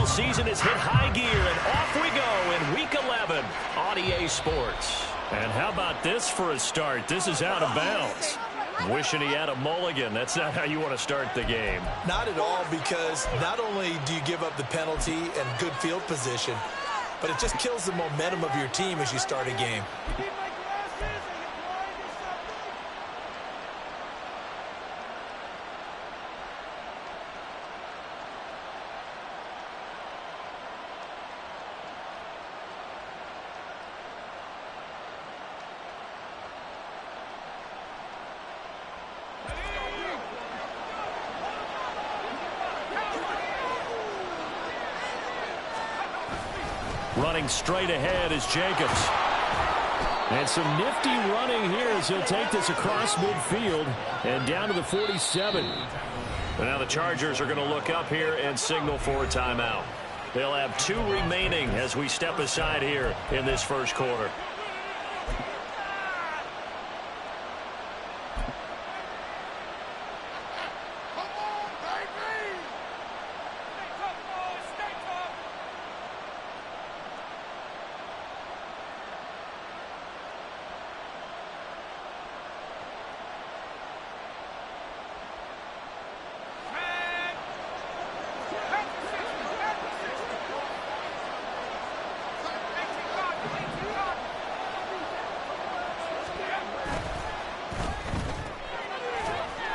season has hit high gear, and off we go in Week 11 on EA Sports. And how about this for a start? This is out of bounds. Wishing he had a mulligan. That's not how you want to start the game. Not at all, because not only do you give up the penalty and good field position, but it just kills the momentum of your team as you start a game. Running straight ahead is Jacobs. And some nifty running here as he'll take this across midfield and down to the 47. But now the Chargers are going to look up here and signal for a timeout. They'll have 2 remaining as we step aside here in this first quarter.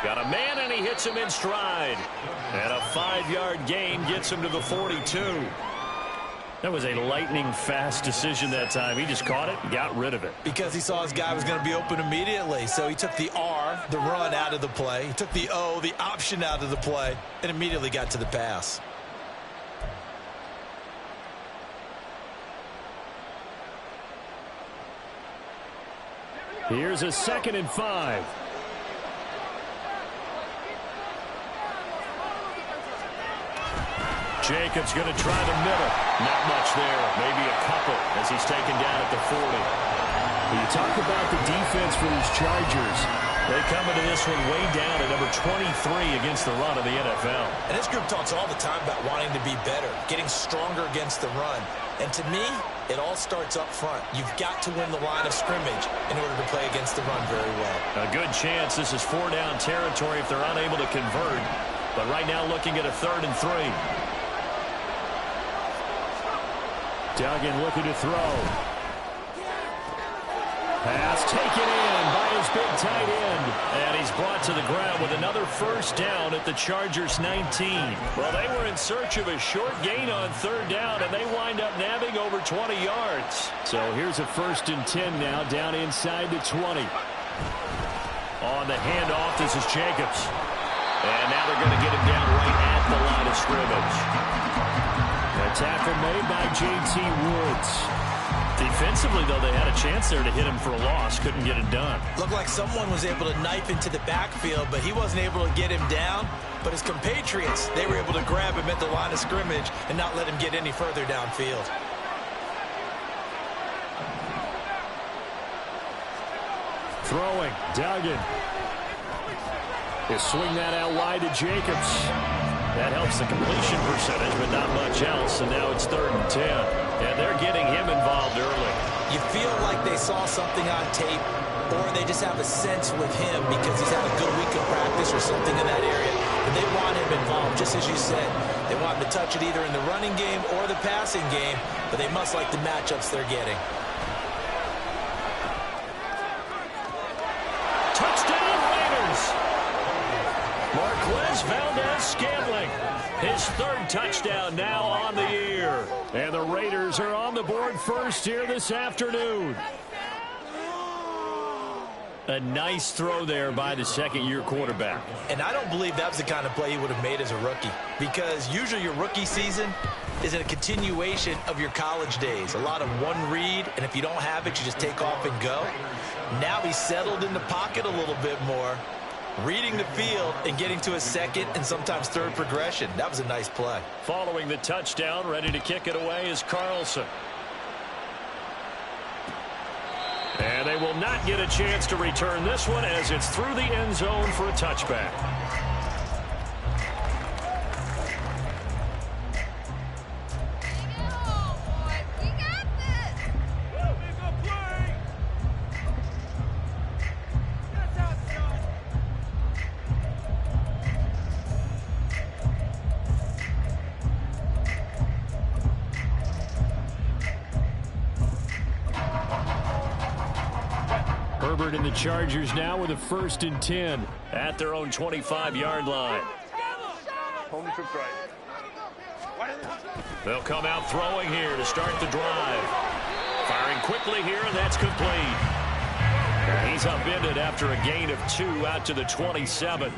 Got a man, and he hits him in stride. And a 5-yard gain gets him to the 42. That was a lightning-fast decision that time. He just caught it and got rid of it. Because he saw his guy was going to be open immediately. So he took the R, the run, out of the play. He took the O, the option, out of the play, and immediately got to the pass. Here's a 2nd and 5. Jacobs going to try the middle. Not much there. Maybe a couple as he's taken down at the 40. When you talk about the defense for these Chargers, they come into this one way down at number 23 against the run of the NFL. And this group talks all the time about wanting to be better, getting stronger against the run. And to me, it all starts up front. You've got to win the line of scrimmage in order to play against the run very well. A good chance this is 4-down territory if they're unable to convert. But right now looking at a 3rd and 3. Duggan looking to throw. Pass taken in by his big tight end. And he's brought to the ground with another first down at the Chargers 19. Well, they were in search of a short gain on 3rd down, and they wind up nabbing over 20 yards. So here's a 1st and 10 now, down inside the 20. On the handoff, this is Jacobs. And now they're going to get him down right at the line of scrimmage. A tackle made by J.T. Woods. Defensively, though, they had a chance there to hit him for a loss. Couldn't get it done. Looked like someone was able to knife into the backfield, but he wasn't able to get him down. But his compatriots, they were able to grab him at the line of scrimmage and not let him get any further downfield. Throwing, Duggan. He'll swing that out wide to Jacobs. That helps the completion percentage, but not much else. And now it's 3rd and 10. And they're getting him involved early. You feel like they saw something on tape, or they just have a sense with him because he's had a good week of practice or something in that area. And they want him involved, just as you said. They want him to touch it either in the running game or the passing game, but they must like the matchups they're getting. Touchdown, Raiders! Marquez Valdez-Scantling, his 3rd touchdown now on the year. And the Raiders are on the board first here this afternoon. A nice throw there by the 2nd-year quarterback. And I don't believe that was the kind of play he would have made as a rookie, because usually your rookie season is a continuation of your college days. A lot of one read, and if you don't have it, you just take off and go. Now he's settled in the pocket a little bit more, reading the field and getting to a 2nd and sometimes 3rd progression. That was a nice play. Following the touchdown, ready to kick it away is Carlson. And they will not get a chance to return this one as it's through the end zone for a touchback. Herbert and the Chargers now with a 1st and 10 at their own 25-yard line. They'll come out throwing here to start the drive. Firing quickly here, and that's complete. He's upended after a gain of 2 out to the 27.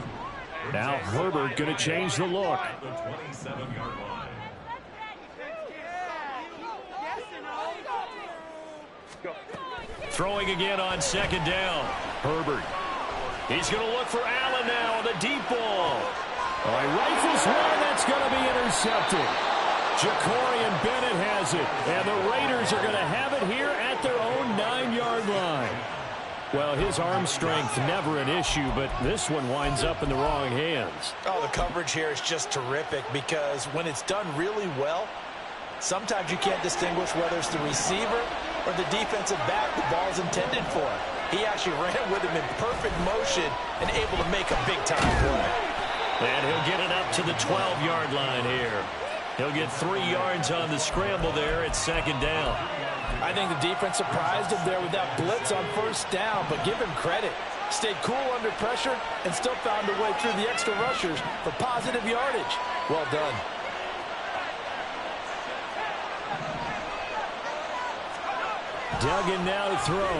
Now Herbert going to change the look. Throwing again on 2nd down. Herbert. He's going to look for Allen now on the deep ball. Oh, he rifles one. That's going to be intercepted. Jacorian Bennett has it. And the Raiders are going to have it here at their own 9-yard line. Well, his arm strength never an issue, but this one winds up in the wrong hands. Oh, the coverage here is just terrific because when it's done really well, sometimes you can't distinguish whether it's the receiver or the defensive back the ball's intended for. He actually ran with him in perfect motion and able to make a big-time play. And he'll get it up to the 12-yard line here. He'll get 3 yards on the scramble there at 2nd down. I think the defense surprised him there with that blitz on 1st down, but give him credit. Stayed cool under pressure and still found a way through the extra rushers for positive yardage. Well done. Duggan now to throw.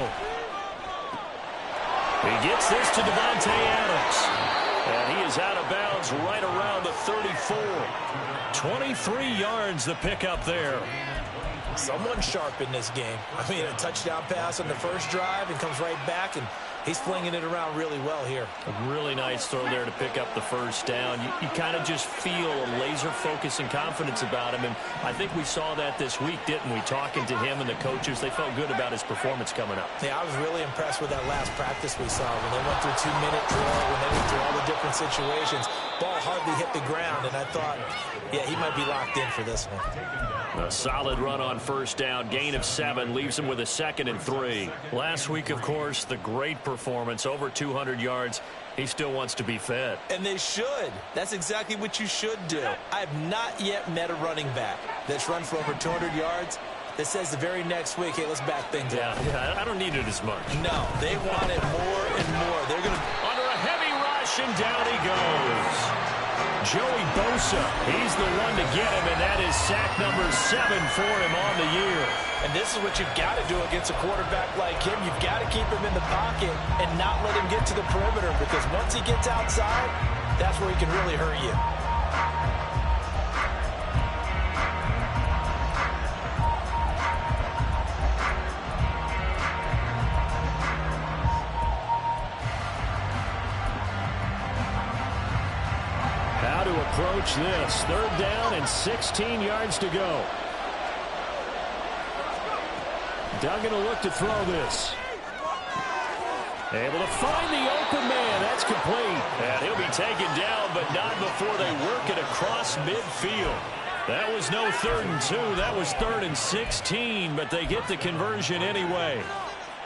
He gets this to Devontae Adams. And he is out of bounds right around the 34. 23 yards the pickup there. Someone sharp in this game. I mean, a touchdown pass on the first drive and comes right back, and he's flinging it around really well here. A really nice throw there to pick up the 1st down. You kind of just feel a laser focus and confidence about him, and I think we saw that this week, didn't we? Talking to him and the coaches, they felt good about his performance coming up. Yeah, I was really impressed with that last practice we saw when they went through 2-minute drill, when they went through all the different situations. Ball hardly hit the ground, and I thought, yeah, he might be locked in for this one. A solid run on 1st down. Gain of 7 leaves him with a 2nd and 3. Last week, of course, the great performance, over 200 yards. He still wants to be fed. And they should. That's exactly what you should do. I have not yet met a running back that's run for over 200 yards that says the very next week, hey, let's back things up. Yeah, I don't need it as much. No, they want it more and more. They're going to... Under a heavy rush, and down he goes. Joey Bosa, he's the one to get him, and that is sack number 7 for him on the year. And this is what you've got to do against a quarterback like him. You've got to keep him in the pocket and not let him get to the perimeter, because once he gets outside, that's where he can really hurt you. How to approach this. 3rd down and 16 yards to go. Duggan will look to throw this. Able to find the open man. That's complete. And he'll be taken down, but not before they work it across midfield. That was no 3rd and 2. That was 3rd and 16, but they get the conversion anyway.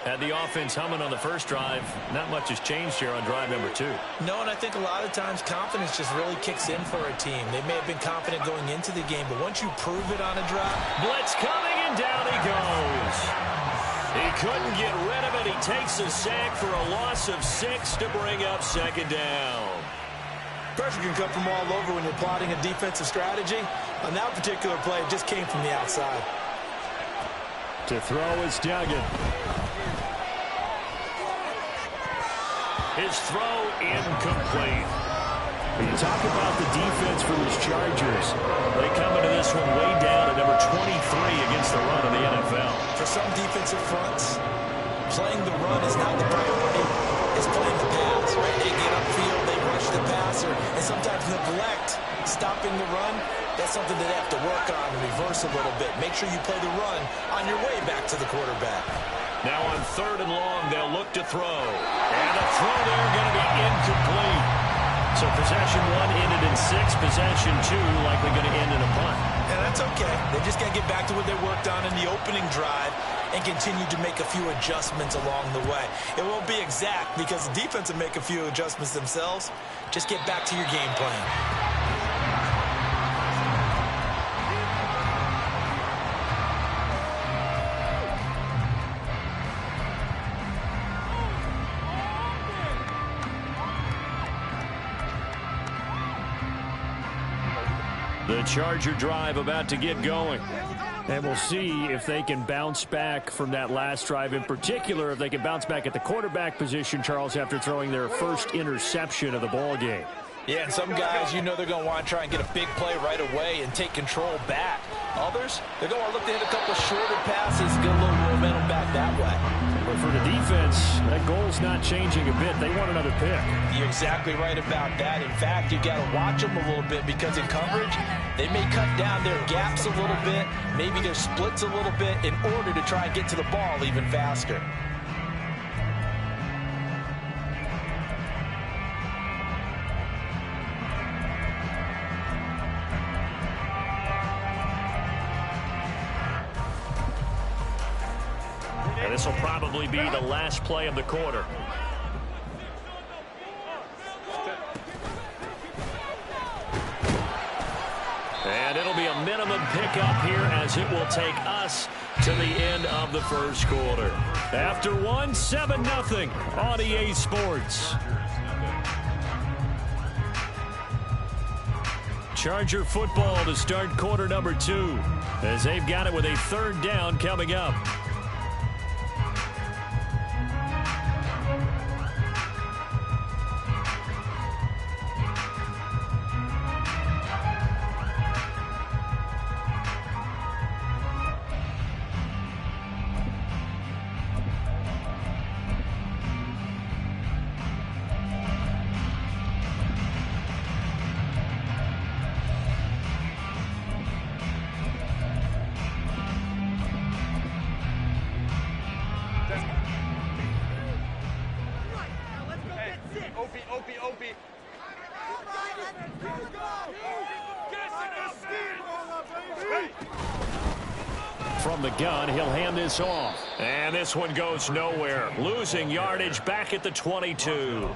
Had the offense humming on the first drive. Not much has changed here on drive number 2. No, and I think a lot of times confidence just really kicks in for a team. They may have been confident going into the game, but once you prove it on a drive. Blitz coming, and down he goes. He couldn't get rid of it. He takes a sack for a loss of 6 to bring up 2nd down. Pressure can come from all over when you're plotting a defensive strategy. On that particular play, it just came from the outside. To throw is Duggan. His throw incomplete. When you talk about the defense for these Chargers, they come into this one way down at number 23 against the run of the NFL. For some defensive fronts, playing the run is not the priority. It's playing the pass, right? They get upfield, they rush the passer, and sometimes neglect stopping the run. That's something that they have to work on and reverse a little bit. Make sure you play the run on your way back to the quarterback. Now on 3rd and long, they'll look to throw. And the throw there going to be incomplete. So possession 1 ended in 6. Possession 2 likely going to end in a punt. And that's okay. They just got to get back to what they worked on in the opening drive and continue to make a few adjustments along the way. It won't be exact because the defense will make a few adjustments themselves. Just get back to your game plan. The Charger drive about to get going. And we'll see if they can bounce back from that last drive. In particular, if they can bounce back at the quarterback position, Charles, after throwing their first interception of the ball game. Yeah, and some guys, you know they're going to want to try and get a big play right away and take control back. Others, they're going to look to hit a couple of shorter passes, get a little momentum back that way. But for the defense, that goal's not changing a bit. They want another pick. You're exactly right about that. In fact, you got to watch them a little bit because in coverage, they may cut down their gaps a little bit, maybe their splits a little bit in order to try and get to the ball even faster. And this will probably be the last play of the quarter. And it'll be a minimum pickup here as it will take us to the end of the first quarter. After 7-0 on EA Sports. Charger football to start quarter number 2 as they've got it with a third down coming up. From the gun, he'll hand this off. And this one goes nowhere. Losing yardage back at the 22.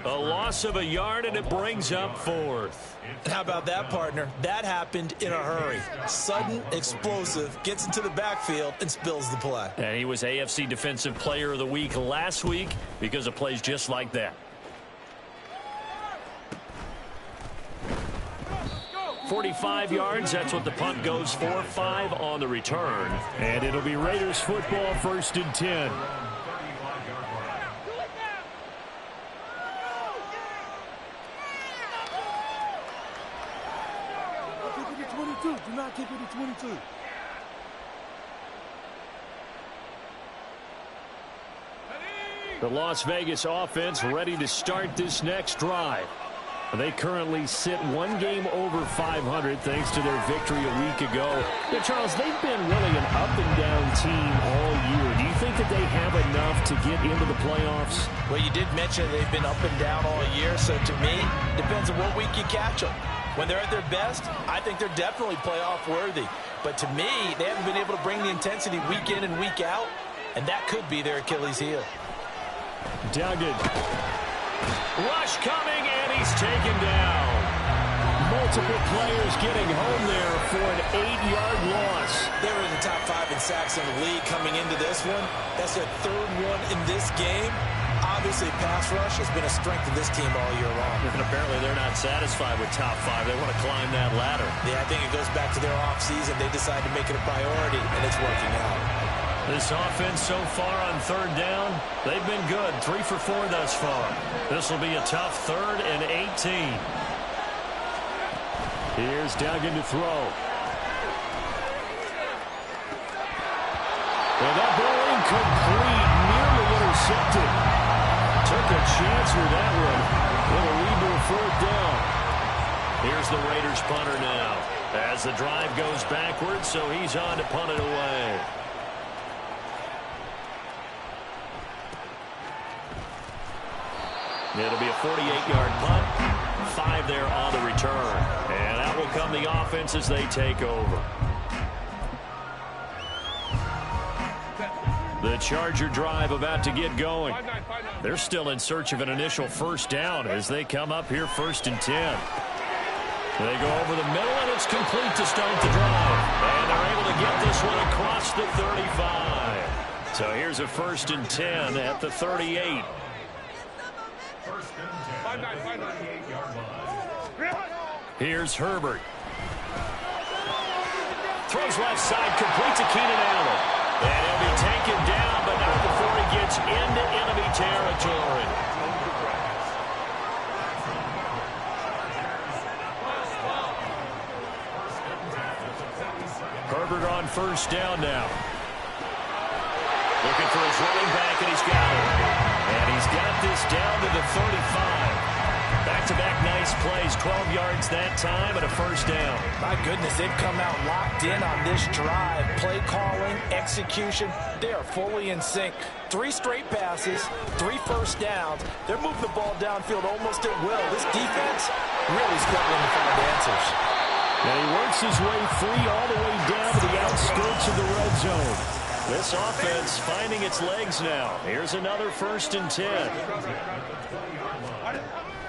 A loss of a yard, and it brings up 4th. How about that, partner? That happened in a hurry. Sudden, explosive, gets into the backfield, and spills the play. And he was AFC Defensive Player of the Week last week because of plays just like that. 45 yards, that's what the punt goes for. 5 on the return. And it'll be Raiders football, 1st and 10. Keep it at 22. Do not keep it at 22. The Las Vegas offense ready to start this next drive. They currently sit 1 game over 500 thanks to their victory a week ago. Yeah, Charles, they've been really an up-and-down team all year. Do you think that they have enough to get into the playoffs? Well, you did mention they've been up and down all year, so to me, depends on what week you catch them. When they're at their best, I think they're definitely playoff worthy. But to me, they haven't been able to bring the intensity week in and week out, and that could be their Achilles heel. Duggan. Rush coming, and he's taken down. Multiple players getting home there for an 8-yard loss. They were in the top 5 in sacks in the league coming into this one. That's their 3rd one in this game. Obviously, pass rush has been a strength of this team all year long. And apparently they're not satisfied with top 5. They want to climb that ladder. Yeah, I think it goes back to their offseason. They decided to make it a priority, and it's working out. This offense so far on 3rd down, they've been good. 3 for 4 thus far. This will be a tough 3rd and 18. Here's Duggan to throw. And that ball incomplete, nearly intercepted. Took a chance with that one. It'll lead to a 4th down. Here's the Raiders punter now. As the drive goes backwards, so he's on to punt it away. It'll be a 48-yard punt. 5 there on the return. And that will come the offense as they take over. The Charger drive about to get going. They're still in search of an initial 1st down as they come up here 1st and 10. They go over the middle, and it's complete to start the drive. And they're able to get this one across the 35. So here's a 1st and 10 at the 38. Here's Herbert. Throws left side, completes to Keenan Allen. And he'll be taken down, but not before he gets into enemy territory. Herbert on first down now. Looking for his running back, and he's got it. And he's got this down to the 35. Back-to-back nice plays, 12 yards that time and a first down. My goodness, they've come out locked in on this drive. Play calling, execution, they are fully in sync. 3 straight passes, 3 first downs. They're moving the ball downfield almost at will. This defense really struggling to find answers. And he works his way free all the way down to the outskirts of the red zone. This offense finding its legs now. Here's another 1st and 10.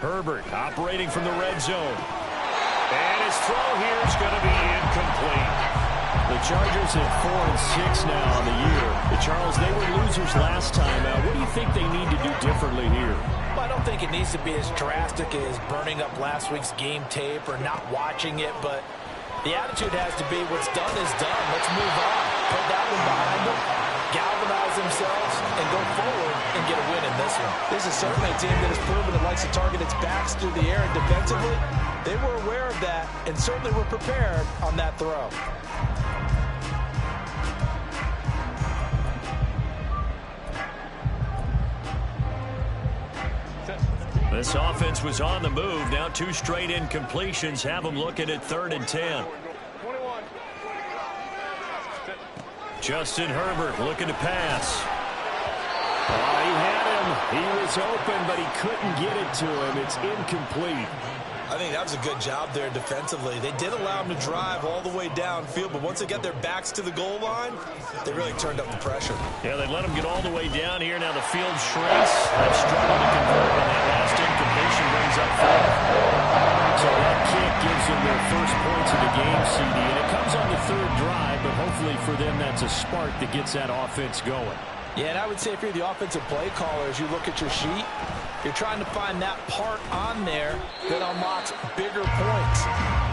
Herbert operating from the red zone. And his throw here is going to be incomplete. The Chargers at 4-6 now on the year. Charles, they were losers last time out. What do you think they need to do differently here? Well, I don't think it needs to be as drastic as burning up last week's game tape or not watching it, but the attitude has to be what's done is done. Let's move on. Put that one behind them, galvanize themselves, and go forward and get a win in this one. This is certainly a team that has proven it likes to target its backs through the air, and defensively, they were aware of that and certainly were prepared on that throw. This offense was on the move. Now 2 straight incompletions have them looking at 3rd and 10. Justin Herbert looking to pass. Oh, he had him. He was open, but he couldn't get it to him. It's incomplete. I think that was a good job there defensively. They did allow him to drive all the way downfield, but once they got their backs to the goal line, they really turned up the pressure. Yeah, they let him get all the way down here. Now the field shrinks. They've struggled to convert, and that last incompletion brings up 4th. So that kick gives them their first points of the game, CD, and it comes on the 3rd drive, but hopefully for them that's a spark that gets that offense going. Yeah, and I would say if you're the offensive play caller, as you look at your sheet, you're trying to find that part on there that unlocks bigger points.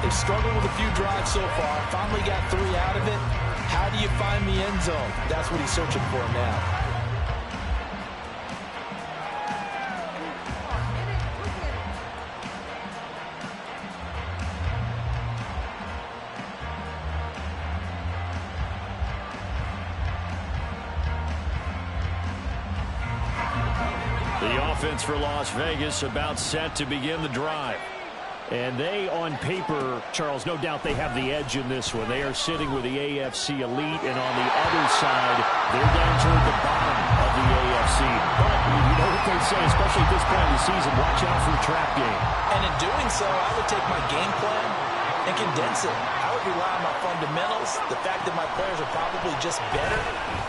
They've struggled with a few drives so far. Finally got 3 out of it. How do you find the end zone? That's what he's searching for now. Offense for Las Vegas about set to begin the drive. And they, on paper, Charles, no doubt they have the edge in this one. They are sitting with the AFC elite, and on the other side, they're down toward the bottom of the AFC. But you know what they say, especially at this point in the season, watch out for the trap game. And in doing so, I would take my game plan and condense it. I would rely on my fundamentals, the fact that my players are probably just better,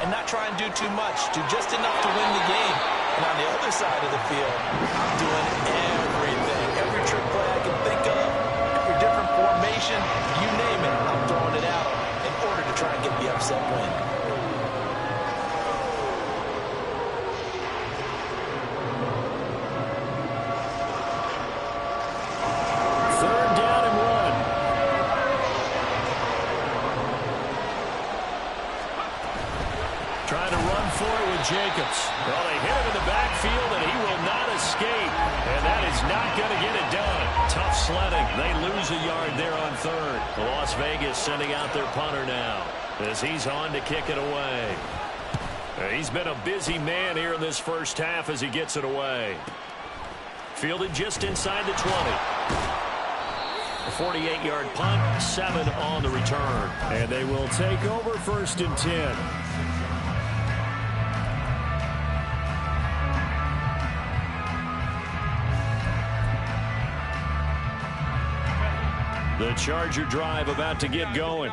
and not try and do too much, do just enough to win the game. And on the other side of the field, I'm doing everything. Every trick play I can think of, every different formation, you name it, I'm throwing it out in order to try and get the upset win. Jacobs. Well, they hit him in the backfield, and he will not escape. And that is not going to get it done. Tough sledding. They lose a yard there on 3rd. Las Vegas sending out their punter now as he's on to kick it away. He's been a busy man here in this first half as he gets it away. Fielded just inside the 20. A 48-yard punt, 7 on the return. And they will take over 1st and 10. The Charger drive about to get going.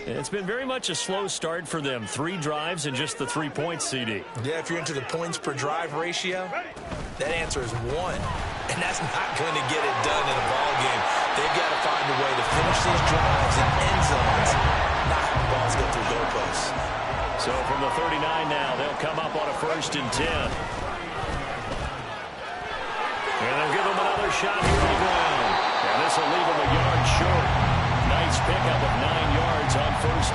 It's been very much a slow start for them. 3 drives and just the 3 points, CD. Yeah, if you're into the points per drive ratio, that answer is 1. And that's not going to get it done in a ball game. They've got to find a way to finish these drives in end zones, not have the balls get through goalposts. So from the 39 now, they'll come up on a 1st and 10. And they'll give them another shot here on the ground. And this will leave them a yard short. Nice pickup of 9 yards on 1st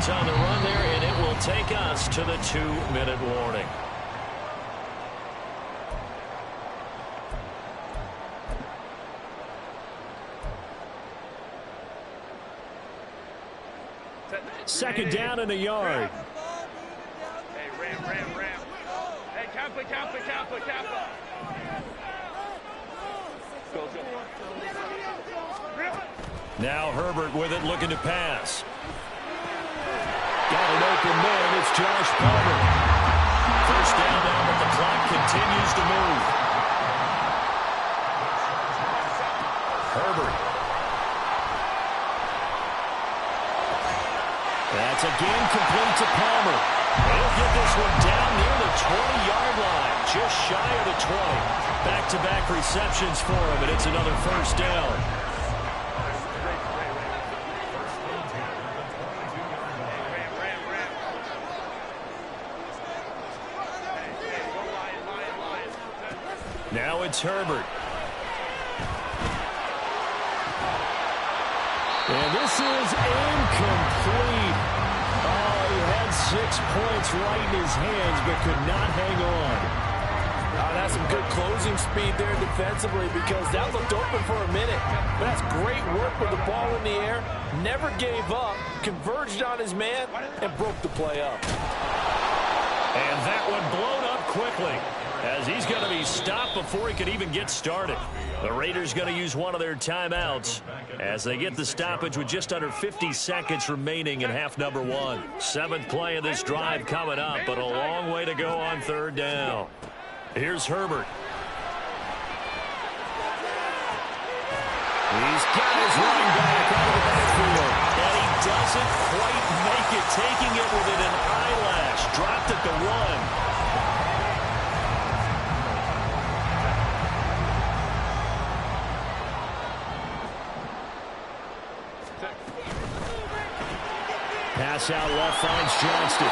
yards on the run there, and it will take us to the 2-minute warning. Second down and a yard. Hey, ram. Hey, camp it. Go. Now Herbert with it, looking to pass. Got an open man. It's Josh Palmer. First down now, but the clock continues to move. Herbert. That's again complete to Palmer. He'll get this one down near the 20-yard line, just shy of the 20. Back-to-back receptions for him, and it's another first down. Now it's Herbert. And this is incomplete. Oh, he had 6 points right in his hands, but could not hang on. That's some good closing speed there defensively, because that looked open for a minute. But that's great work with the ball in the air. Never gave up, converged on his man, and broke the play up. And that one blown up quickly, as he's going to be stopped before he could even get started. The Raiders going to use one of their timeouts as they get the stoppage with just under 50 seconds remaining in half number 1. 7th play of this drive coming up, but a long way to go on third down. Here's Herbert. He's got his running back out of the backfield, and he doesn't quite make it, taking it within an eyelash. Dropped at the 1. Pass out left, finds Johnston.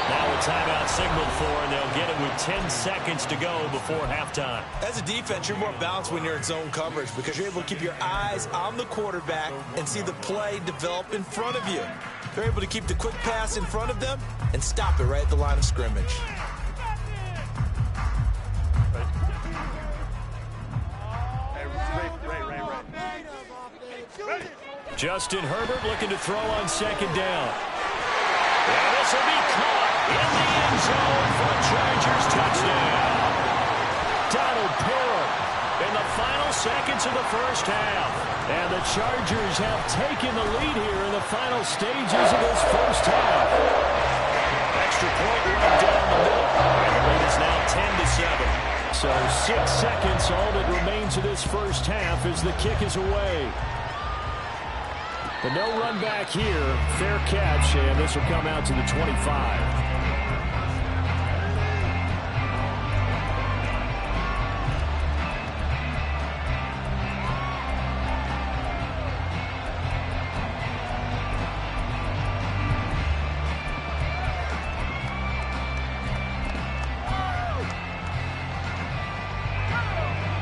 Now a timeout signaled for, and they'll get it with 10 seconds to go before halftime. As a defense, you're more balanced when you're in zone coverage because you're able to keep your eyes on the quarterback and see the play develop in front of you. They're able to keep the quick pass in front of them and stop it right at the line of scrimmage. Justin Herbert looking to throw on second down. And this will be caught in the end zone for a Chargers touchdown. Donald Parham in the final seconds of the first half. And the Chargers have taken the lead here in the final stages of this first half. Extra point right down the middle. And the lead is now 10-7. So 6 seconds all that remains of this first half as the kick is away. But no run back here. Fair catch, and this will come out to the 25.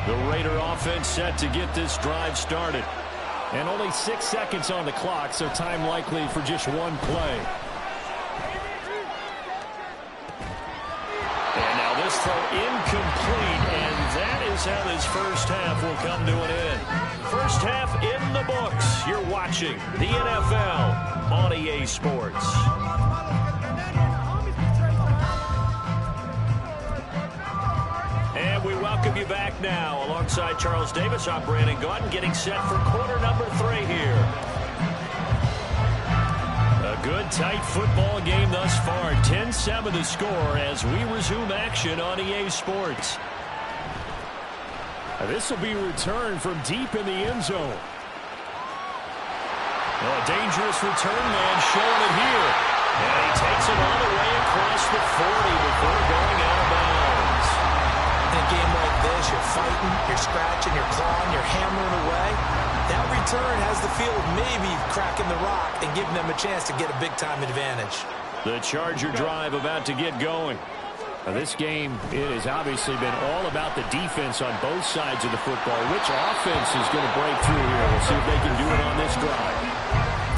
The Raider offense set to get this drive started. And only 6 seconds on the clock, so time likely for just one play. And now this throw incomplete, and that is how this first half will come to an end. First half in the books. You're watching the NFL on EA Sports. And we welcome you back now. Alongside Charles Davis, I'm Brandon Gaudin, getting set for quarter number 3 here. A good, tight football game thus far. 10-7 the score as we resume action on EA Sports. This will be returned from deep in the end zone. A dangerous return man showing it here. And he takes it all the way across the 40 before going out of bounds. In a game like this, you're fighting, you're scratching, you're clawing, you're hammering away. That return has the feel of maybe cracking the rock and giving them a chance to get a big-time advantage. The Charger drive about to get going. Now this game, it has obviously been all about the defense on both sides of the football. Which offense is going to break through here? We'll see if they can do it on this drive.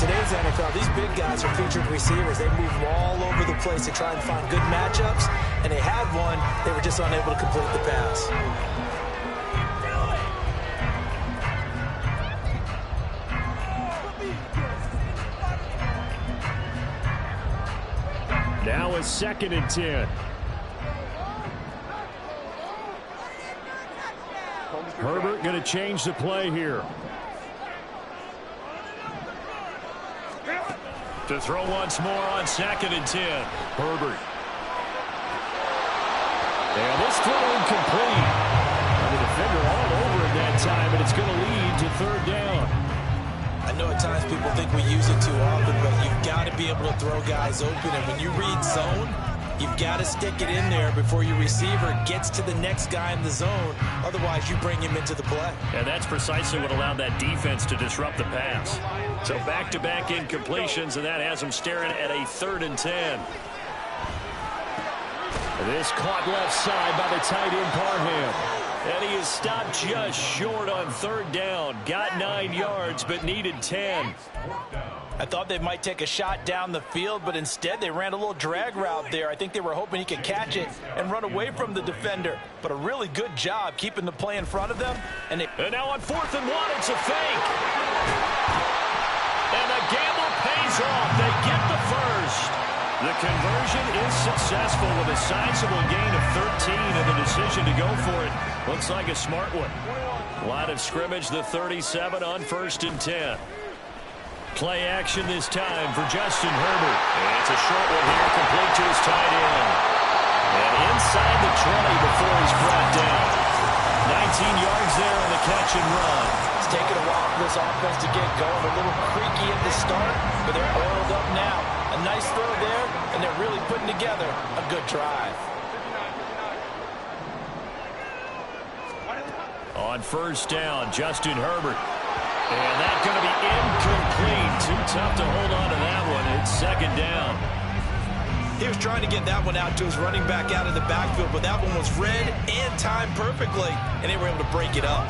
today's NFL, these big guys are featured receivers. They move all over the place to try and find good matchups, and they had one. They were just unable to complete the pass. Now it's 2nd and 10. Herbert going to change the play here. To throw once more on 2nd and 10. Herbert. And this throw incomplete. And the defender all over it that time, and it's going to lead to 3rd down. I know at times people think we use it too often, but you've got to be able to throw guys open. And when you read zone, you've got to stick it in there before your receiver gets to the next guy in the zone. Otherwise, you bring him into the play. And that's precisely what allowed that defense to disrupt the pass. So back-to-back incompletions, and that has them staring at a 3rd and 10. This caught left side by the tight end, Parham. And he is stopped just short on 3rd down. Got 9 yards, but needed 10. I thought they might take a shot down the field, but instead they ran a little drag route there. I think they were hoping he could catch it and run away from the defender. But a really good job keeping the play in front of them. And now on 4th and 1, it's a fake. And the gamble pays off. They get the first. The conversion is successful with a sizable gain of 13 and the decision to go for it. Looks like a smart one. Line of scrimmage, the 37 on 1st and 10. Play action this time for Justin Herbert. And it's a short one here, complete to his tight end. And inside the 20 before he's brought down. 19 yards there on the catch and run. It's taken a while for this offense to get going. A little creaky at the start, but they're oiled up now. A nice throw there, and they're really putting together a good drive. On 1st down, Justin Herbert. And that's going to be incomplete. Too tough to hold on to that one. It's 2nd down. He was trying to get that one out to his running back out of the backfield, but that one was read and timed perfectly, and they were able to break it up.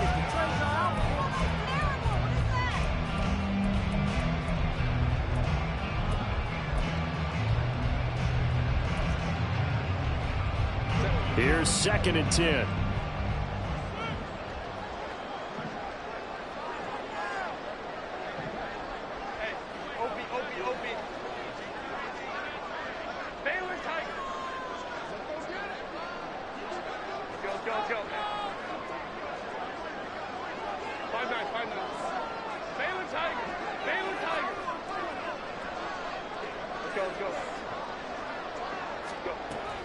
Here's 2nd and 10.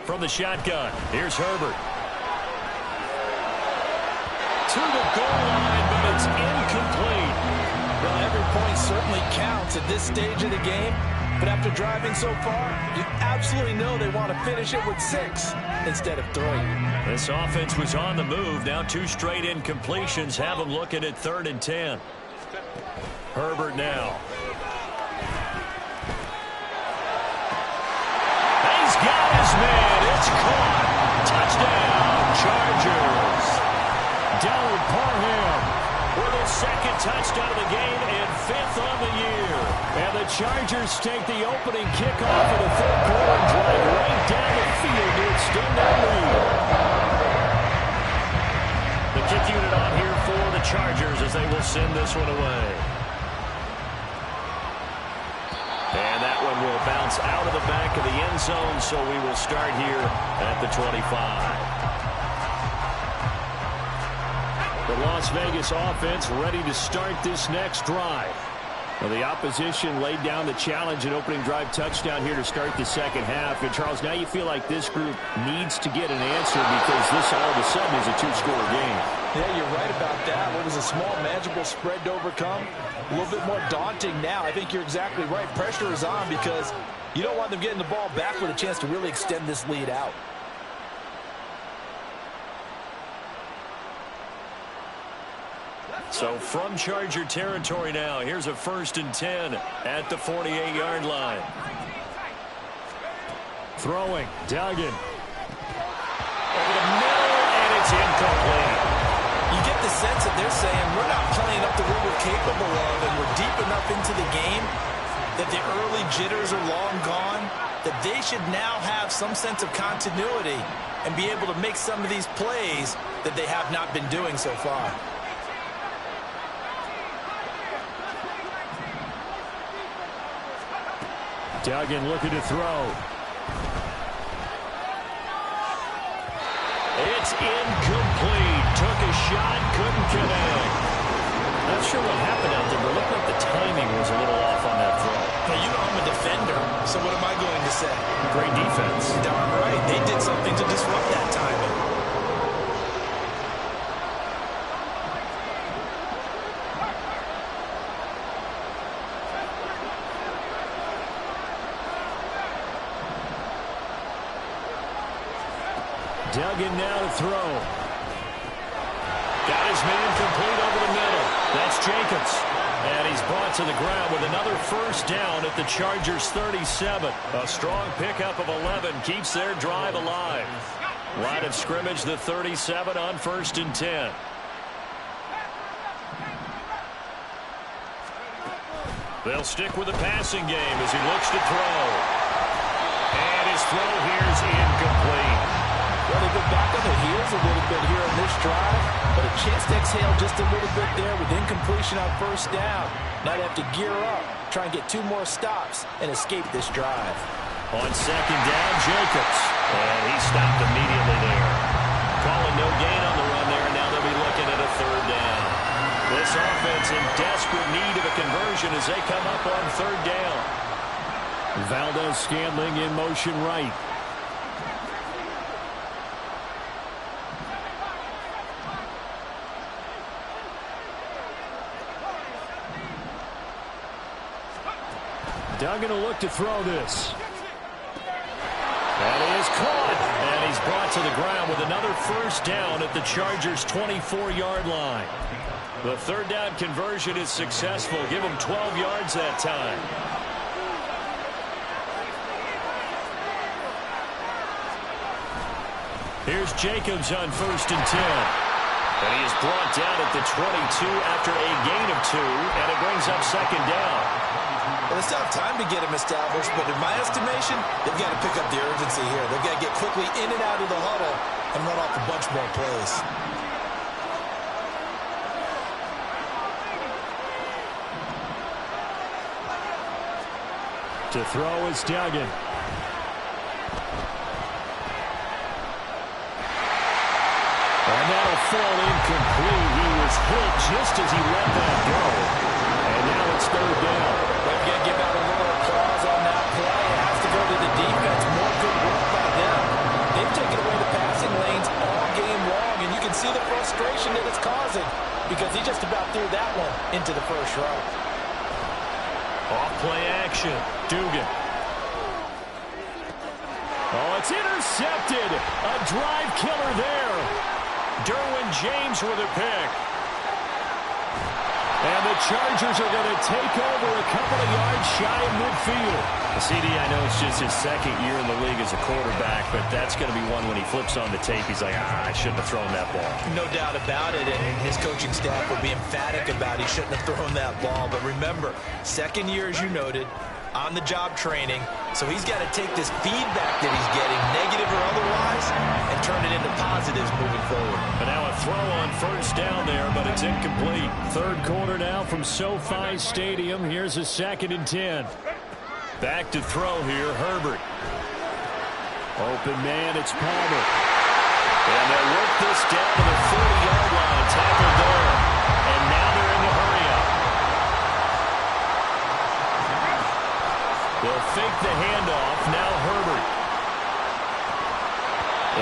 From the shotgun, here's Herbert. To the goal line, but it's incomplete. Well, every point certainly counts at this stage of the game, but after driving so far, you absolutely know they want to finish it with 6 instead of 3. This offense was on the move. Now 2 straight incompletions have them looking at 3rd and 10. Herbert now. He's got his man. It's caught. Touchdown, Chargers. Dallard Parham with his 2nd touchdown of the game and 5th on the year. And the Chargers take the opening kickoff of the 3rd quarter and drive right down the field to extend their lead. The kick unit on here for the Chargers as they will send this one away. And that one will bounce out of the back of the end zone, so we will start here at the 25. The Las Vegas offense ready to start this next drive. Well, the opposition laid down the challenge and opening drive touchdown here to start the 2nd half. And, Charles, now you feel like this group needs to get an answer because this all of a sudden is a 2-score game. Yeah, you're right about that. What was a small, manageable spread to overcome? A little bit more daunting now. I think you're exactly right. Pressure is on because you don't want them getting the ball back with a chance to really extend this lead out. So from Charger territory now, here's a 1st and 10 at the 48-yard line. Throwing, Duggan. Over the middle, and it's incomplete. You get the sense that they're saying we're not playing up to what we're capable of, and we're deep enough into the game that the early jitters are long gone, that they should now have some sense of continuity and be able to make some of these plays that they have not been doing so far. Duggan looking to throw. It's incomplete. Took a shot, couldn't connect. Not sure what happened out there, but it looked like the timing was a little off on that throw. Hey, you know I'm a defender, so what am I going to say? Great defense. Darn right. They did something to disrupt that timing. Duggan now to throw. Got his man complete over the middle. That's Jacobs. And he's brought to the ground with another first down at the Chargers' 37. A strong pickup of 11 keeps their drive alive. Line of scrimmage, the 37 on 1st and 10. They'll stick with the passing game as he looks to throw. And his throw here is incomplete. Well, they've been back on their heels a little bit here in this drive, but a chance to exhale just a little bit there with incompletion on first down. Now they have to gear up, try and get 2 more stops, and escape this drive. On 2nd down, Jacobs. And he stopped immediately there. Calling no gain on the run there, and now they'll be looking at a 3rd down. This offense in desperate need of a conversion as they come up on 3rd down. Valdez-Scantling in motion right. Duggan will look to throw this. That is caught. And he's brought to the ground with another first down at the Chargers' 24-yard line. The 3rd down conversion is successful. Give him 12 yards that time. Here's Jacobs on 1st and 10. And he is brought down at the 22 after a gain of 2. And it brings up 2nd down. Well, it's not time to get him established, but in my estimation, they've got to pick up the urgency here. They've got to get quickly in and out of the huddle and run off a bunch more plays. To throw is Duggan. And that'll fall incomplete. He was hit just as he let that go. And now it's 3rd down. They've got to give out a little applause on that play. It has to go to the defense. More good work by them. They've taken away the passing lanes all game long, and you can see the frustration that it's causing because he just about threw that one into the first row. Off play action. Dugan. Oh, it's intercepted. A drive killer there. Derwin James with a pick. And the Chargers are going to take over a couple of yards shy of midfield. CD, I know it's just his 2nd year in the league as a quarterback, but that's going to be one when he flips on the tape. He's like, I shouldn't have thrown that ball. No doubt about it, and his coaching staff will be emphatic about he shouldn't have thrown that ball. But remember, 2nd year, as you noted, on-the-job training, so he's got to take this feedback that he's getting, negative or otherwise, and turn it into positives moving forward. But now a throw on 1st down there, but it's incomplete. 3rd quarter now from SoFi Stadium. Here's a 2nd and 10. Back to throw here, Herbert. Open man, it's Palmer. And they'll work this down to the 40-yard line. Tackled there. And now they're in the hurry-up. They'll fake the handoff. Now Herbert.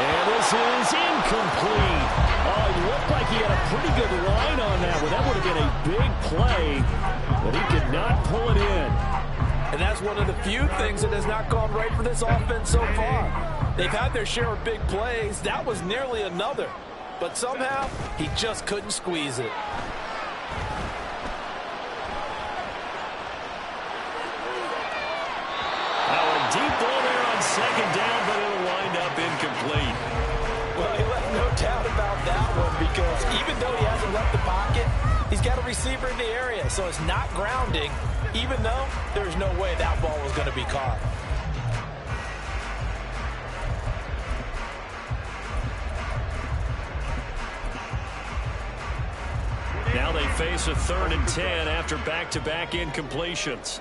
And this is incomplete. Oh, it looked like he had a pretty good line on that one. That would have been a big play, but he could not pull it in. And that's one of the few things that has not gone right for this offense so far. They've had their share of big plays. That was nearly another. But somehow, he just couldn't squeeze it. Now a deep ball there on 2nd down, but it'll wind up incomplete. Well, he left no doubt about that one because even though he hasn't left the pocket, He's got a receiver in the area, so it's not grounding, even though there's no way that ball was going to be caught. Now they face a 3rd and 10 after back-to-back incompletions.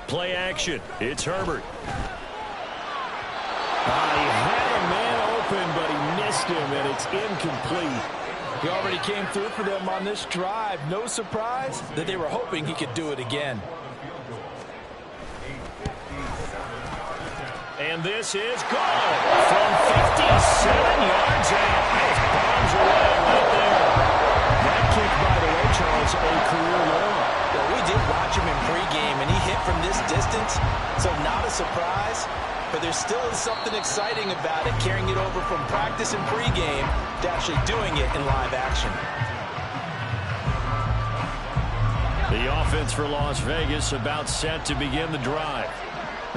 Play action. It's Herbert. He had a man open, but he missed him, and it's incomplete. He already came through for them on this drive. No surprise that they were hoping he could do it again. And this is good. From 57 yards out. Those bombs away right there. That kick, by the way, Charles, a career low. Well, we did watch him in pregame, and he hit from this distance, so not a surprise. But there still is something exciting about it, carrying it over from practice and pregame to actually doing it in live action. The offense for Las Vegas about set to begin the drive.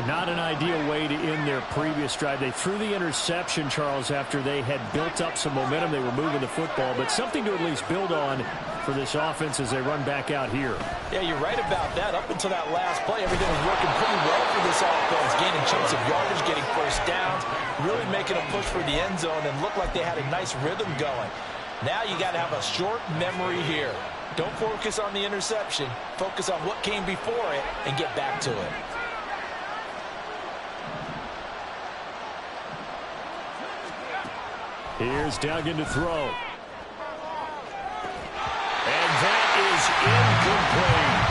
Not an ideal way to end their previous drive. They threw the interception, Charles, after they had built up some momentum. They were moving the football, but something to at least build on for this offense as they run back out here. Yeah, you're right about that. Up until that last play, everything was working pretty well for this offense, gaining chunks of yardage, getting first downs, really making a push for the end zone, and looked like they had a nice rhythm going. Now you got to have a short memory here. Don't focus on the interception. Focus on what came before it and get back to it. Here's Duggan to throw. And that is incomplete.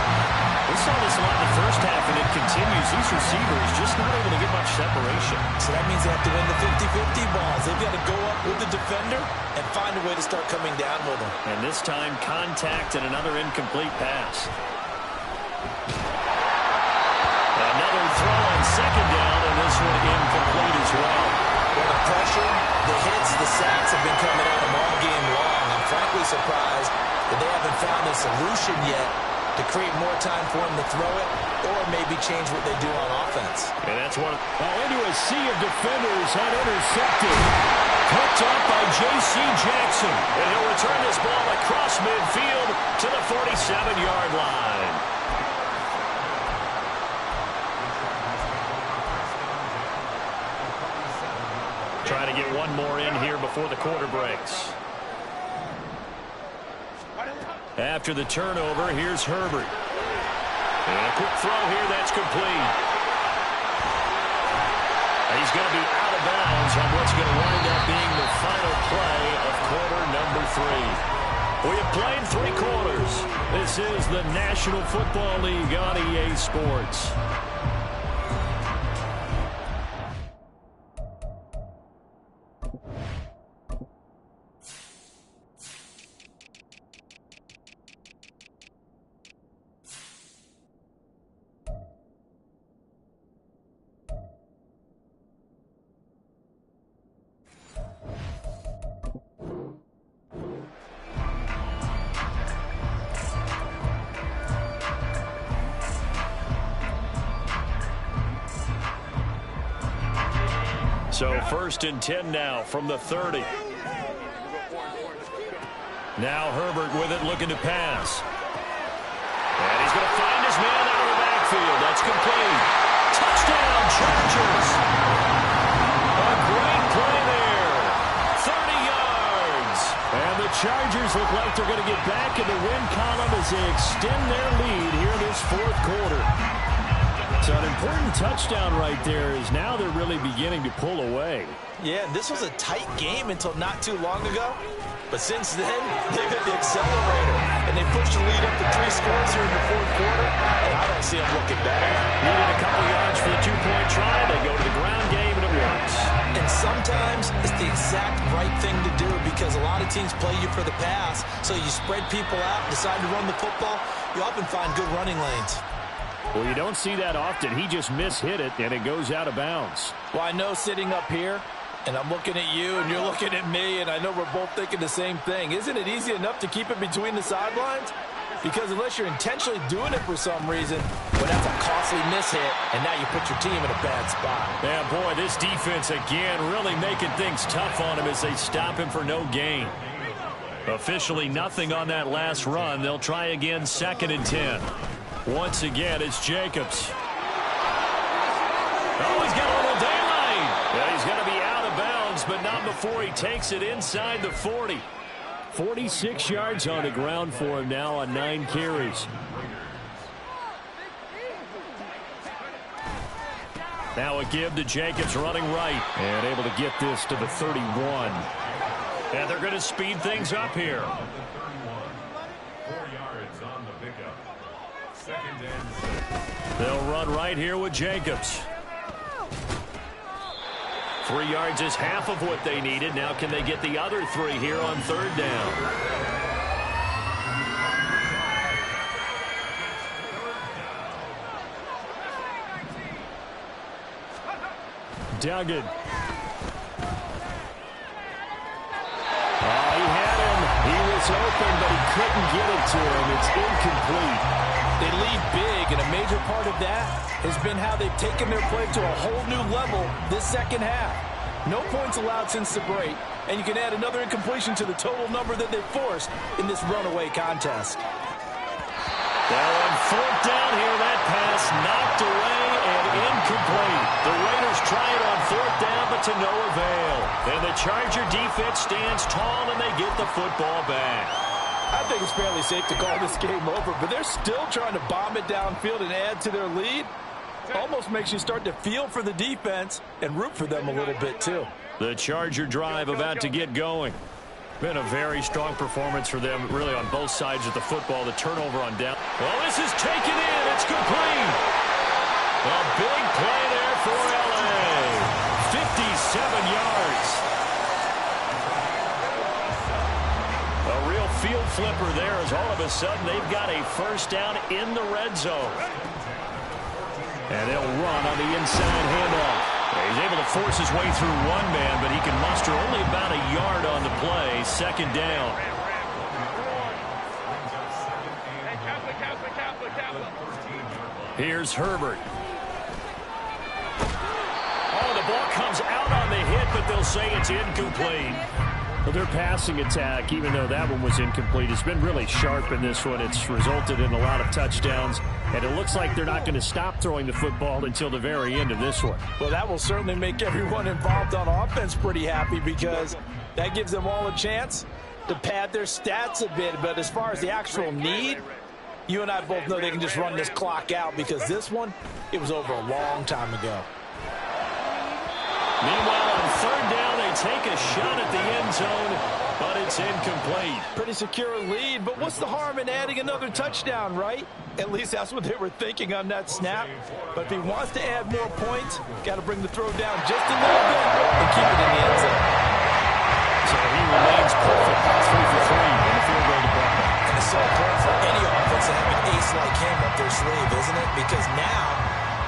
We saw this a lot in the first half, and it continues. These receivers just not able to get much separation. So that means they have to win the 50-50 balls. They've got to go up with the defender and find a way to start coming down with them. And this time, contact and another incomplete pass. Another throw on 2nd down, and this one incomplete as well. Well, the pressure, the hits, the sacks have been coming at them all game long. I'm frankly surprised that they haven't found a solution yet to create more time for him to throw it or maybe change what they do on offense. And that's one. Into a sea of defenders and intercepted. Picked up by J.C. Jackson. And he'll return this ball across midfield to the 47-yard line. Trying to get one more in here before the quarter breaks. After the turnover, here's Herbert. And a quick throw here that's complete. He's going to be out of bounds on what's going to wind up being the final play of quarter number 3. We have played 3 quarters. This is the National Football League on EA Sports. So 1st and 10 now from the 30. Now Herbert with it, looking to pass. And he's going to find his man out of the backfield. That's complete. Touchdown, Chargers. A great play there. 30 yards. And the Chargers look like they're going to get back in the win column as they extend their lead here in this 4th quarter. So an important touchdown right there is now they're really beginning to pull away. Yeah, this was a tight game until not too long ago. But since then, they've hit the accelerator. And they pushed the lead up to 3 scores here in the 4th quarter. And I don't see them looking better. Needed a couple yards for the 2-point try. They go to the ground game, and it works. And sometimes it's the exact right thing to do because a lot of teams play you for the pass. So you spread people out, decide to run the football. You often find good running lanes. Well, you don't see that often. He just mishit it, and it goes out of bounds. Well, I know sitting up here, and I'm looking at you, and you're looking at me, and I know we're both thinking the same thing. Isn't it easy enough to keep it between the sidelines? Because unless you're intentionally doing it for some reason, well, that's a costly mishit, and now you put your team in a bad spot. Yeah, boy, this defense again really making things tough on him as they stop him for no gain. Officially nothing on that last run. They'll try again, 2nd and 10. Once again, it's Jacobs. Oh, he's got a little daylight. Yeah, he's going to be out of bounds, but not before he takes it inside the 40. 46 yards on the ground for him now on 9 carries. Now a give to Jacobs running right and able to get this to the 31. And they're going to speed things up here. 4 yards on the pickup. 2nd and 6. They'll run right here with Jacobs. 3 yards is half of what they needed. Now can they get the other 3 here on 3rd down? Duggan. Oh, he had him. He was open, but he couldn't get it to him. It's incomplete. They lead big, and a major part of that has been how they've taken their play to a whole new level this second half. No points allowed since the break, and you can add another incompletion to the total number that they've forced in this runaway contest. Now on 4th down here, that pass knocked away and incomplete. The Raiders try it on 4th down, but to no avail. And the Charger defense stands tall, and they get the football back. I think it's fairly safe to call this game over, but they're still trying to bomb it downfield and add to their lead. Almost makes you start to feel for the defense and root for them a little bit, too. The Charger drive about to get going. Been a very strong performance for them, really, on both sides of the football. The turnover on down. Well, this is taken in. It's complete. A big play there for L.A. 57 yards. A real field flipper there as all of a sudden they've got a 1st down in the red zone. And they'll run on the inside handoff. He's able to force his way through one man, but he can muster only about a yard on the play. 2nd down. Here's Herbert. Oh, the ball comes out on the hit, but they'll say it's incomplete. Well, their passing attack, even though that one was incomplete, has been really sharp in this one. It's resulted in a lot of touchdowns, and it looks like they're not going to stop throwing the football until the very end of this one. Well, that will certainly make everyone involved on offense pretty happy because that gives them all a chance to pad their stats a bit. But as far as the actual need, you and I both know they can just run this clock out because this one, it was over a long time ago. Meanwhile, on 3rd down, they take a shot at the end zone, but it's incomplete. Pretty secure lead, but what's the harm in adding another touchdown, right? At least that's what they were thinking on that snap. But if he wants to add more points, got to bring the throw down just a little bit and keep it in the end zone. So he remains perfect, 3 for 3 in the field goal department. And it's so important for any offense to have an ace like him up their sleeve, isn't it? Because now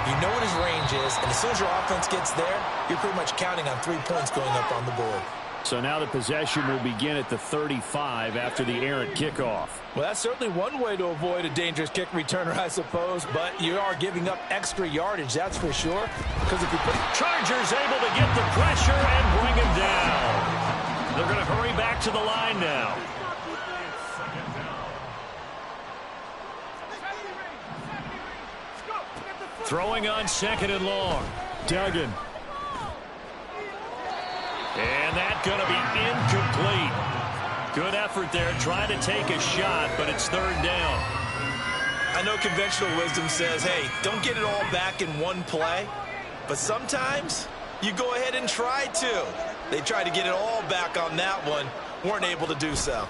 you know what his range is, and as soon as your offense gets there, you're pretty much counting on 3 points going up on the board. So now the possession will begin at the 35 after the errant kickoff. Well, that's certainly one way to avoid a dangerous kick returner, I suppose, but you are giving up extra yardage, that's for sure. Because if you put Chargers able to get the pressure and bring him down. They're going to hurry back to the line now. Throwing on 2nd and long. Duggan. And that's going to be incomplete. Good effort there, trying to take a shot, but it's 3rd down. I know conventional wisdom says, hey, don't get it all back in one play. But sometimes you go ahead and try to. They tried to get it all back on that one. Weren't able to do so.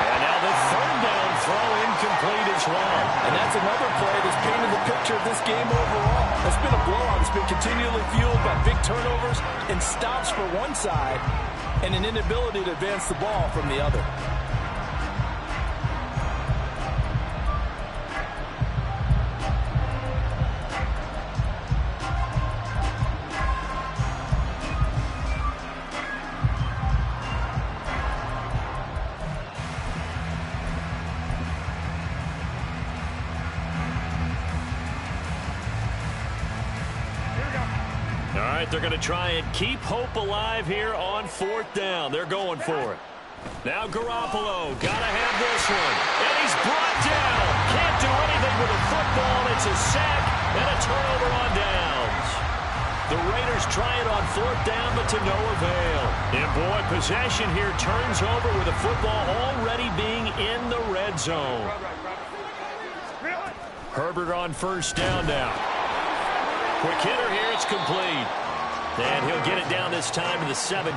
And now the 3rd down throw incomplete as well. And that's another play that's painted the picture of this game overall. It's been a blowout. It's been continually fueled by big turnovers and stops for one side and an inability to advance the ball from the other. they're going to try and keep hope alive here on 4th down. They're going for it. Now Garoppolo, got to have this one. And he's brought down. Can't do anything with a football. It's a sack and a turnover on downs. The Raiders try it on 4th down, but to no avail. And boy, possession here turns over with the football already being in the red zone. Herbert on 1st down now. Quick hitter here, it's complete. And he'll get it down this time to the 17.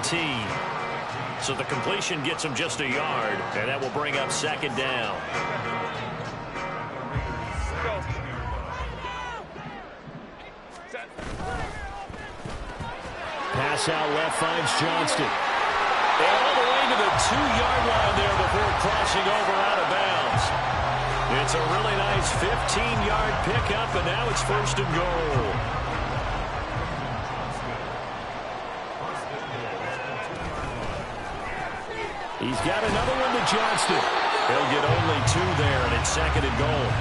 So the completion gets him just a yard, and that will bring up 2nd down. Pass out left finds Johnston. And all the way to the 2-yard line there before crossing over out of bounds. It's a really nice 15-yard pickup, and now it's 1st and goal. He's got another one to Johnston. He'll get only 2 there, and it's 2nd and goal.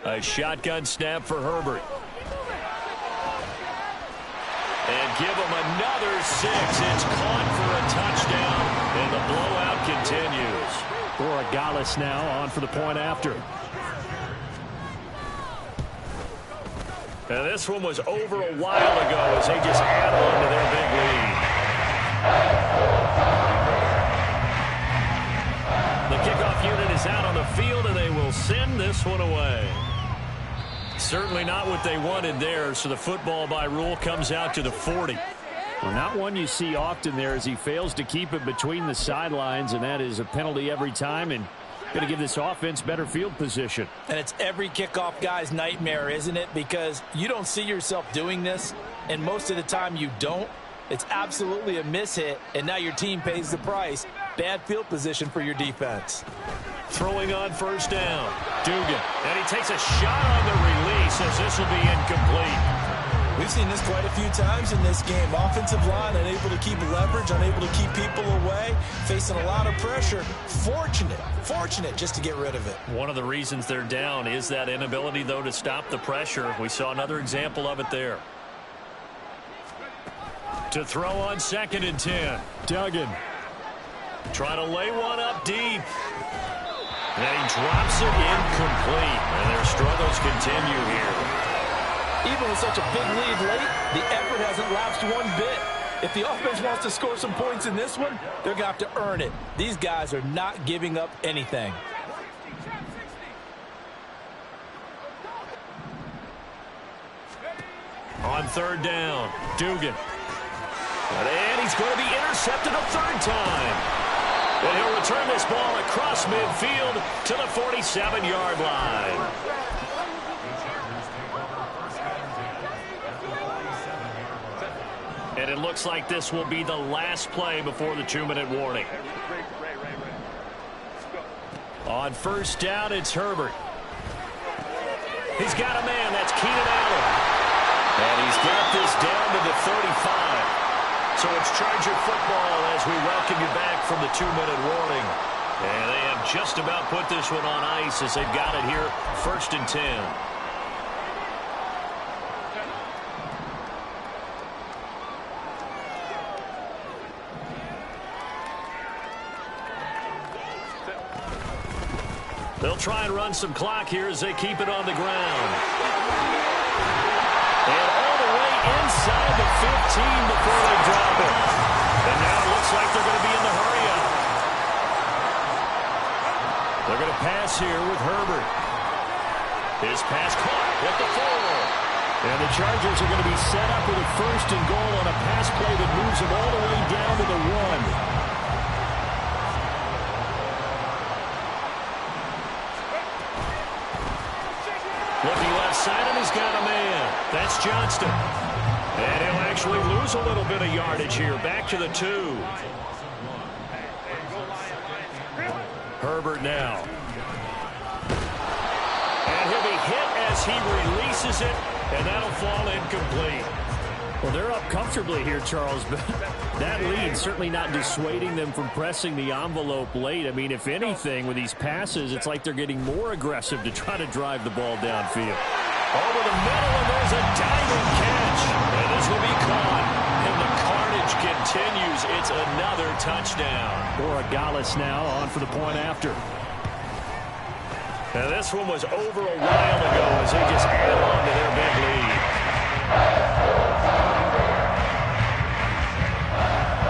A shotgun snap for Herbert. And give him another 6. It's caught for a touchdown, and the blowout continues. Borregales now on for the point after. And this one was over a while ago as they just add on to their big lead. The kickoff unit is out on the field, and they will send this one away. Certainly not what they wanted there, so the football by rule comes out to the 40. Well, not one you see often there as he fails to keep it between the sidelines, and that is a penalty every time, and going to give this offense better field position. And it's every kickoff guy's nightmare, isn't it? Because you don't see yourself doing this, and most of the time you don't. It's absolutely a mishit, and now your team pays the price. Bad field position for your defense. Throwing on 1st down. Dugan. And he takes a shot on the release as this will be incomplete. We've seen this quite a few times in this game. Offensive line unable to keep leverage, unable to keep people away, facing a lot of pressure. Fortunate just to get rid of it. One of the reasons they're down is that inability, though, to stop the pressure. We saw another example of it there. To throw on 2nd and 10. Duggan. Trying to lay one up deep. And he drops it incomplete. And their struggles continue here. Even with such a big lead late, the effort hasn't lapsed one bit. If the offense wants to score some points in this one, they're going to have to earn it. These guys are not giving up anything. On 3rd down, Dugan. And he's going to be intercepted a 3rd time. And he'll return this ball across midfield to the 47-yard line. And it looks like this will be the last play before the 2-minute warning. On 1st down, it's Herbert. He's got a man. That's Keenan Allen. And he's got this down to the 35. So it's Charger football as we welcome you back from the 2-minute warning. And they have just about put this one on ice as they've got it here, 1st and 10. They'll try and run some clock here as they keep it on the ground. And all the way inside the 15 before they drop it. And now it looks like they're going to be in the hurry-up. They're going to pass here with Herbert. His pass caught at the 4. And the Chargers are going to be set up with a 1st and goal on a pass play that moves them all the way down to the 1. Looking left side, and he's got a man. That's Johnston. And he'll actually lose a little bit of yardage here. Back to the 2. Herbert now. And he'll be hit as he releases it, and that'll fall incomplete. Well, they're up comfortably here, Charles, but that lead certainly not dissuading them from pressing the envelope late. I mean, if anything, with these passes, it's like they're getting more aggressive to try to drive the ball downfield. Over the middle, and there's a diving catch. And this will be caught. And the carnage continues. It's another touchdown. Borregales now on for the point after. Now this one was over a while ago as they just add on to their big lead.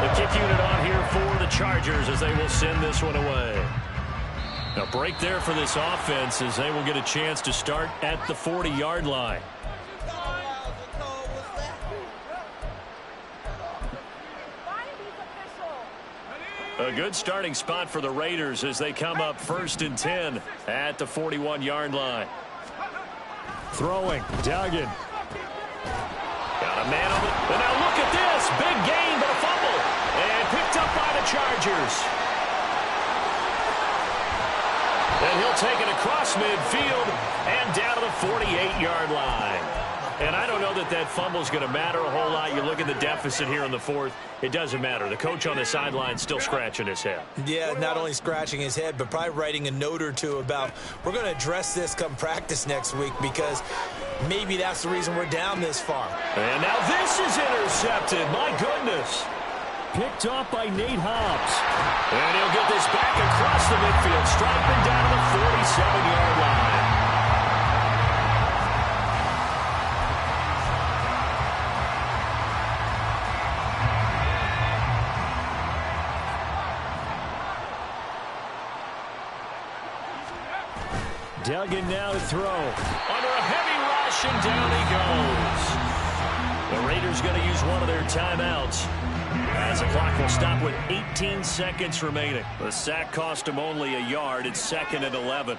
The kick unit on here for the Chargers as they will send this one away. A break there for this offense as they will get a chance to start at the 40-yard line. A good starting spot for the Raiders as they come up 1st and 10 at the 41-yard line. Throwing, Duggan. Got a man on it. And now look at this. Big gain, but a fumble. And picked up by the Chargers. And he'll take it across midfield and down to the 48-yard line. And I don't know that that fumble is going to matter a whole lot. You look at the deficit here in the 4th. It doesn't matter. The coach on the sideline still scratching his head. Yeah, not only scratching his head, but probably writing a note or two about we're going to address this come practice next week because maybe that's the reason we're down this far. And now this is intercepted. My goodness. Picked off by Nate Hobbs. And he'll get this back across the midfield, striping down to the 47-yard line. Duggan now to throw. Under a heavy rush, and down he goes. The Raiders going to use one of their timeouts as the clock will stop with 18 seconds remaining. The sack cost him only a yard. It's 2nd and 11.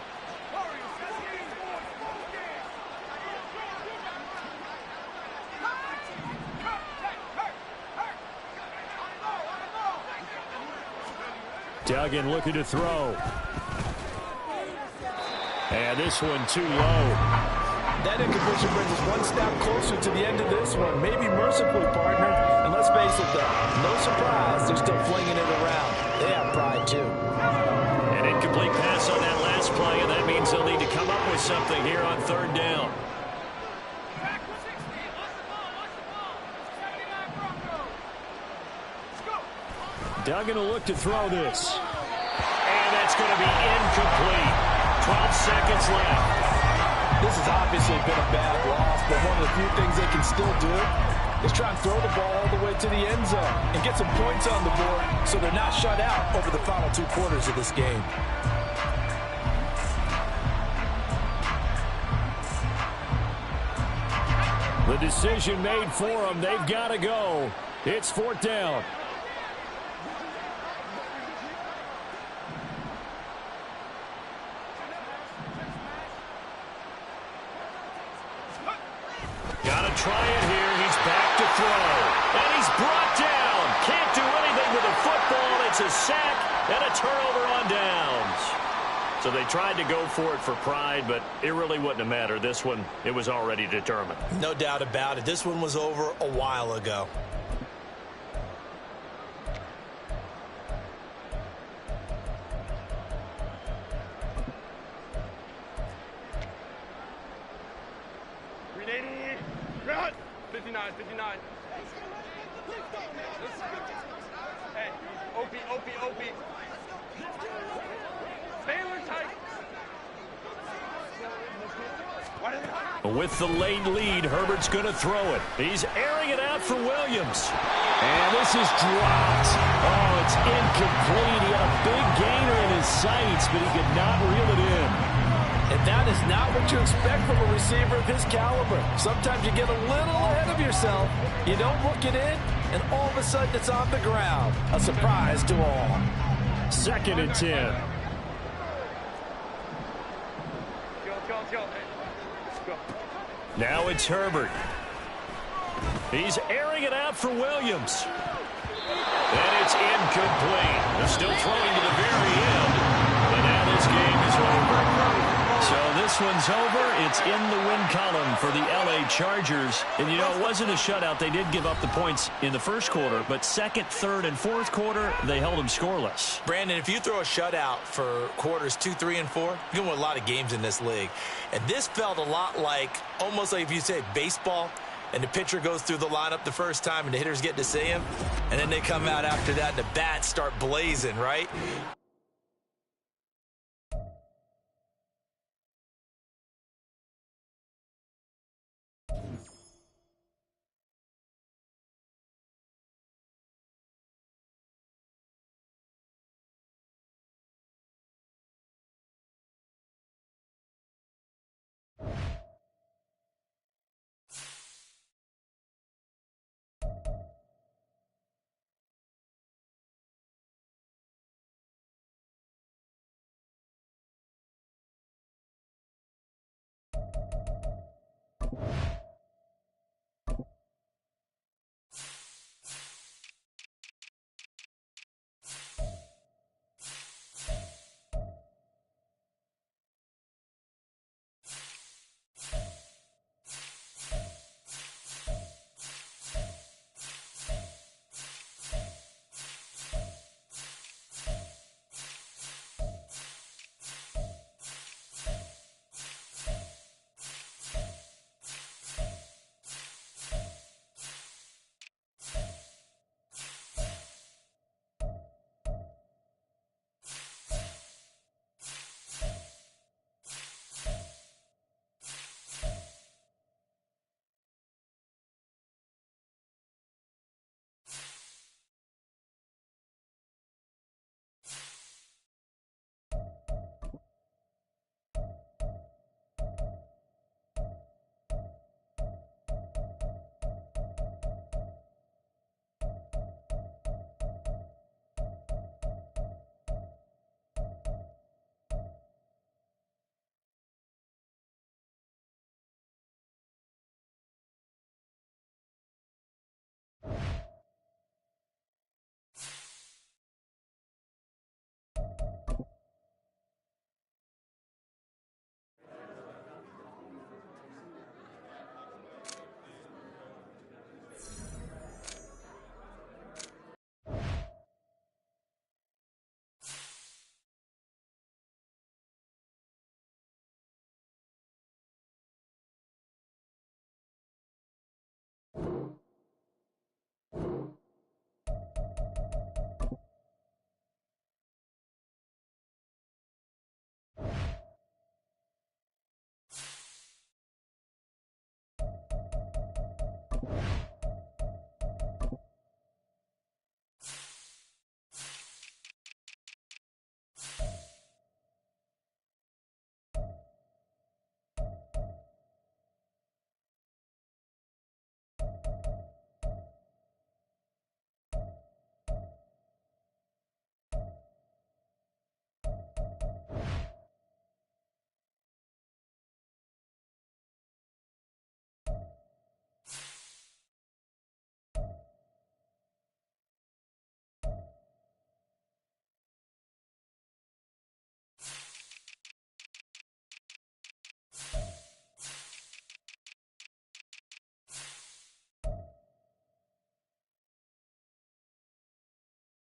Duggan looking to throw. And this one too low. That incompletion brings us one step closer to the end of this one. Maybe mercifully, partner. And let's face it, though, no surprise, they're still flinging it around. They have pride, too. An incomplete pass on that last play, and that means they'll need to come up with something here on 3rd down. Duggan will look to throw this. And that's going to be incomplete. 12 seconds left. This has obviously been a bad loss, but one of the few things they can still do is try and throw the ball all the way to the end zone and get some points on the board so they're not shut out over the final 2 quarters of this game. The decision made for them. They've got to go. It's 4th down. Got to try it here. He's back to throw. And he's brought down. Can't do anything with the football. It's a sack and a turnover on downs. So they tried to go for it for pride, but it really wouldn't have mattered. This one, it was already determined. No doubt about it. This one was over a while ago. Run! 59, 59. Hey, OP. Baylor tight. With the late lead, Herbert's going to throw it. He's airing it out for Williams. And this is dropped. Oh, it's incomplete. He had a big gainer in his sights, but he could not reel it in. And that is not what you expect from a receiver of his caliber. Sometimes you get a little ahead of yourself. You don't look it in, and all of a sudden it's on the ground. A surprise to all. 2nd and 10. Go. Let's go. Now it's Herbert. He's airing it out for Williams. And it's incomplete. They're still throwing to the very end. And now this one's over. It's in the win column for the L.A. Chargers. And, you know, it wasn't a shutout. They did give up the points in the first quarter, but second, third, and fourth quarter, they held them scoreless. Brandon, if you throw a shutout for quarters 2, 3, and 4, you're going to win a lot of games in this league. And this felt a lot like, almost like if you said baseball, and the pitcher goes through the lineup the first time and the hitters get to see him, and then they come out after that and the bats start blazing, right?